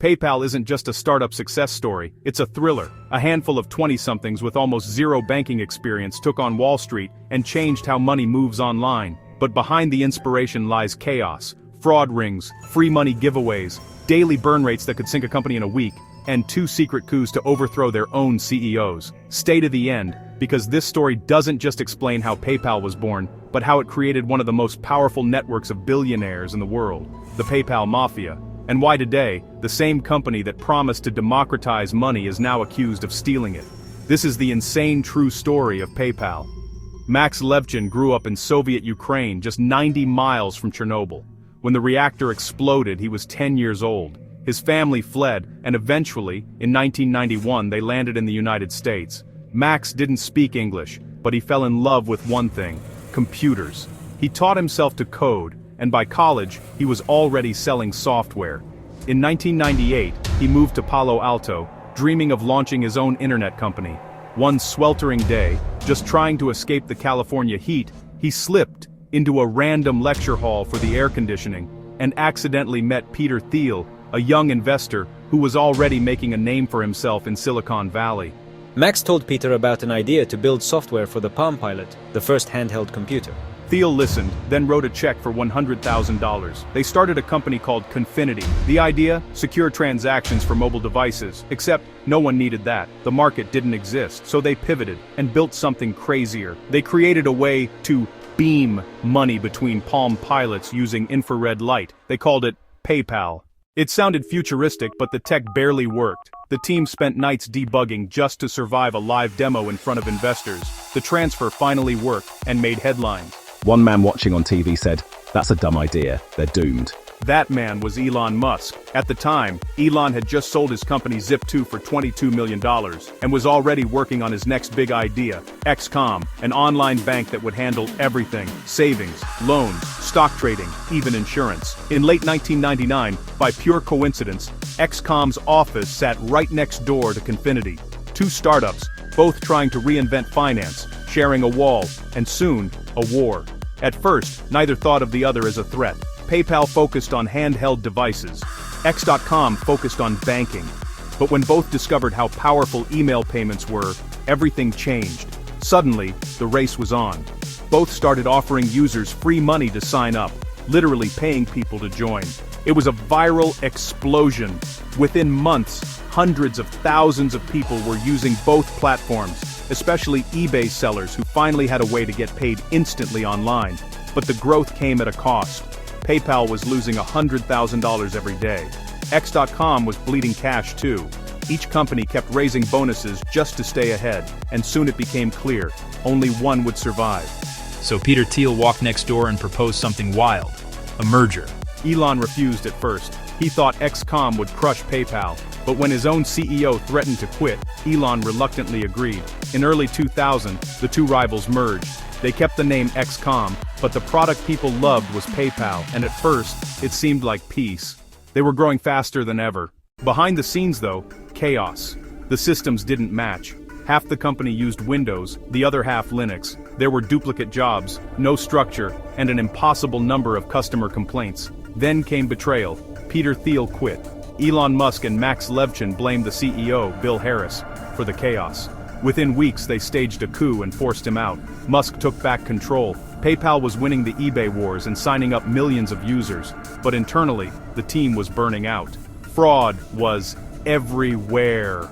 PayPal isn't just a startup success story, it's a thriller. A handful of 20-somethings with almost zero banking experience took on Wall Street and changed how money moves online. But behind the inspiration lies chaos, fraud rings, free money giveaways, daily burn rates that could sink a company in a week, and 2 secret coups to overthrow their own CEOs. Stay to the end, because this story doesn't just explain how PayPal was born, but how it created one of the most powerful networks of billionaires in the world, the PayPal Mafia. And why today, the same company that promised to democratize money is now accused of stealing it. This is the insane true story of PayPal. Max Levchin grew up in Soviet Ukraine, just 90 miles from Chernobyl. When the reactor exploded, he was 10 years old. His family fled, and eventually, in 1991, they landed in the United States. Max didn't speak English, but he fell in love with one thing: computers. He taught himself to code, and by college, he was already selling software. In 1998, he moved to Palo Alto, dreaming of launching his own internet company. One sweltering day, just trying to escape the California heat, he slipped into a random lecture hall for the air conditioning, and accidentally met Peter Thiel, a young investor who was already making a name for himself in Silicon Valley. Max told Peter about an idea to build software for the Palm Pilot, the first handheld computer. Thiel listened, then wrote a check for $100,000. They started a company called Confinity. The idea? Secure transactions for mobile devices. Except, no one needed that. The market didn't exist, so they pivoted and built something crazier. They created a way to beam money between Palm Pilots using infrared light. They called it PayPal. It sounded futuristic, but the tech barely worked. The team spent nights debugging just to survive a live demo in front of investors. The transfer finally worked and made headlines. One man watching on TV said, "That's a dumb idea, they're doomed." That man was Elon Musk. At the time, Elon had just sold his company Zip2 for $22 million, and was already working on his next big idea, XCOM, an online bank that would handle everything: savings, loans, stock trading, even insurance. In late 1999, by pure coincidence, XCOM's office sat right next door to Confinity. 2 startups, both trying to reinvent finance, sharing a wall, and soon, a war. At first, neither thought of the other as a threat. PayPal focused on handheld devices. X.com focused on banking. But when both discovered how powerful email payments were, everything changed. Suddenly, the race was on. Both started offering users free money to sign up, literally paying people to join. It was a viral explosion. Within months, hundreds of thousands of people were using both platforms, especially eBay sellers who finally had a way to get paid instantly online. But the growth came at a cost. PayPal was losing $100,000 every day. X.com was bleeding cash too. Each company kept raising bonuses just to stay ahead, and soon it became clear, only one would survive. So Peter Thiel walked next door and proposed something wild: a merger. Elon refused at first. He thought XCOM would crush PayPal, but when his own CEO threatened to quit, Elon reluctantly agreed. In early 2000, the 2 rivals merged. They kept the name XCOM, but the product people loved was PayPal, and at first, it seemed like peace. They were growing faster than ever. Behind the scenes though, chaos. The systems didn't match. Half the company used Windows, the other half Linux. There were duplicate jobs, no structure, and an impossible number of customer complaints. Then came betrayal. Peter Thiel quit. Elon Musk and Max Levchin blamed the CEO, Bill Harris, for the chaos. Within weeks they staged a coup and forced him out. Musk took back control. PayPal was winning the eBay wars and signing up millions of users. But internally, the team was burning out. Fraud was everywhere.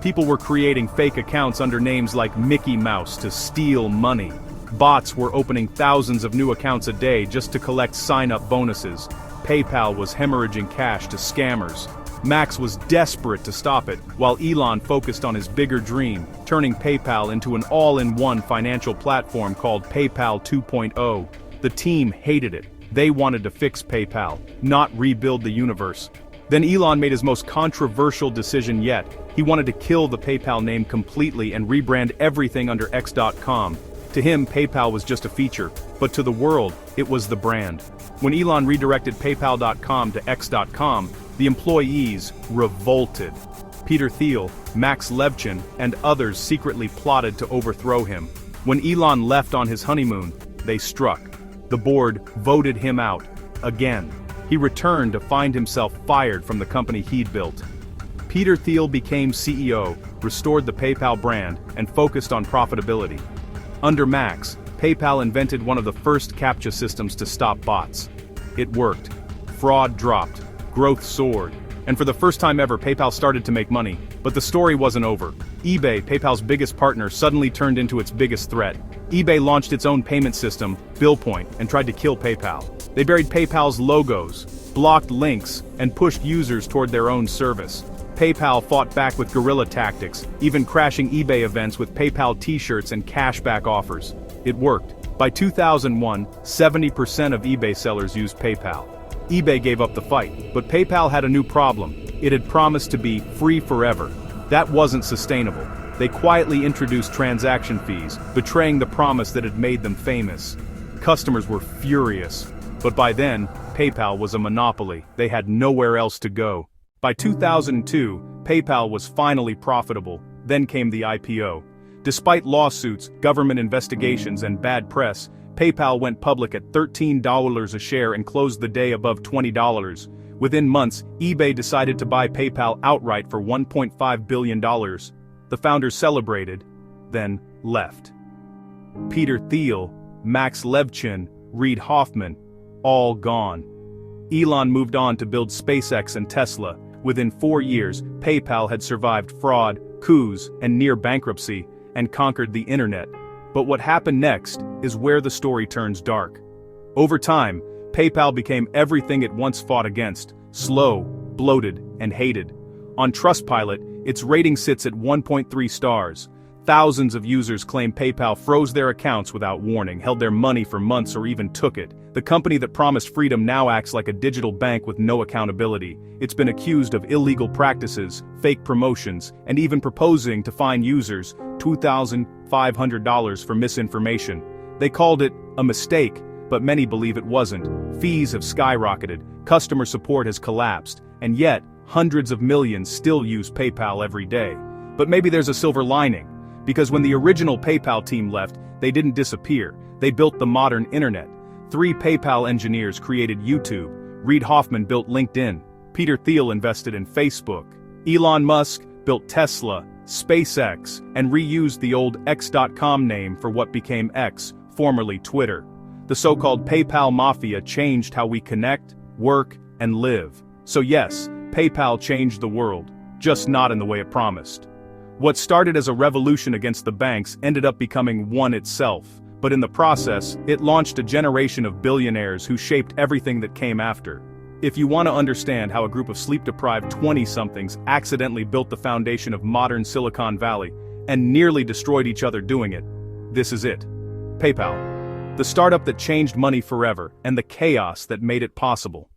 People were creating fake accounts under names like Mickey Mouse to steal money. Bots were opening thousands of new accounts a day just to collect sign-up bonuses. PayPal was hemorrhaging cash to scammers. Max was desperate to stop it, while Elon focused on his bigger dream, turning PayPal into an all-in-one financial platform called PayPal 2.0. The team hated it. They wanted to fix PayPal, not rebuild the universe. Then Elon made his most controversial decision yet. He wanted to kill the PayPal name completely and rebrand everything under X.com. To him, PayPal was just a feature, but to the world, it was the brand. When Elon redirected PayPal.com to X.com, the employees revolted. Peter Thiel, Max Levchin, and others secretly plotted to overthrow him. When Elon left on his honeymoon, they struck. The board voted him out. Again. He returned to find himself fired from the company he'd built. Peter Thiel became CEO, restored the PayPal brand, and focused on profitability. Under Max, PayPal invented one of the first CAPTCHA systems to stop bots. It worked. Fraud dropped. Growth soared. And for the first time ever, PayPal started to make money. But the story wasn't over. eBay, PayPal's biggest partner, suddenly turned into its biggest threat. eBay launched its own payment system, BillPoint, and tried to kill PayPal. They buried PayPal's logos, blocked links, and pushed users toward their own service. PayPal fought back with guerrilla tactics, even crashing eBay events with PayPal t-shirts and cashback offers. It worked. By 2001, 70% of eBay sellers used PayPal. eBay gave up the fight, but PayPal had a new problem. It had promised to be free forever. That wasn't sustainable. They quietly introduced transaction fees, betraying the promise that had made them famous. Customers were furious. But by then, PayPal was a monopoly. They had nowhere else to go. By 2002, PayPal was finally profitable. Then came the IPO. Despite lawsuits, government investigations, and bad press, PayPal went public at $13 a share and closed the day above $20. Within months, eBay decided to buy PayPal outright for $1.5 billion. The founders celebrated, then left. Peter Thiel, Max Levchin, Reid Hoffman, all gone. Elon moved on to build SpaceX and Tesla. Within 4 years, PayPal had survived fraud, coups, and near bankruptcy, and conquered the internet. But what happened next is where the story turns dark. Over time, PayPal became everything it once fought against: slow, bloated, and hated. On Trustpilot, its rating sits at 1.3 stars. Thousands of users claim PayPal froze their accounts without warning, held their money for months, or even took it. The company that promised freedom now acts like a digital bank with no accountability. It's been accused of illegal practices, fake promotions, and even proposing to fine users $2,500 for misinformation. They called it a mistake, but many believe it wasn't. Fees have skyrocketed, customer support has collapsed, and yet, hundreds of millions still use PayPal every day. But maybe there's a silver lining. Because when the original PayPal team left, they didn't disappear. They built the modern internet. 3 PayPal engineers created YouTube. Reid Hoffman built LinkedIn. Peter Thiel invested in Facebook. Elon Musk built Tesla, SpaceX, and reused the old X.com name for what became X, formerly Twitter. The so-called PayPal Mafia changed how we connect, work, and live. So yes, PayPal changed the world, just not in the way it promised. What started as a revolution against the banks ended up becoming one itself, but in the process, it launched a generation of billionaires who shaped everything that came after. If you want to understand how a group of sleep-deprived 20-somethings accidentally built the foundation of modern Silicon Valley and nearly destroyed each other doing it, this is it. PayPal. The startup that changed money forever and the chaos that made it possible.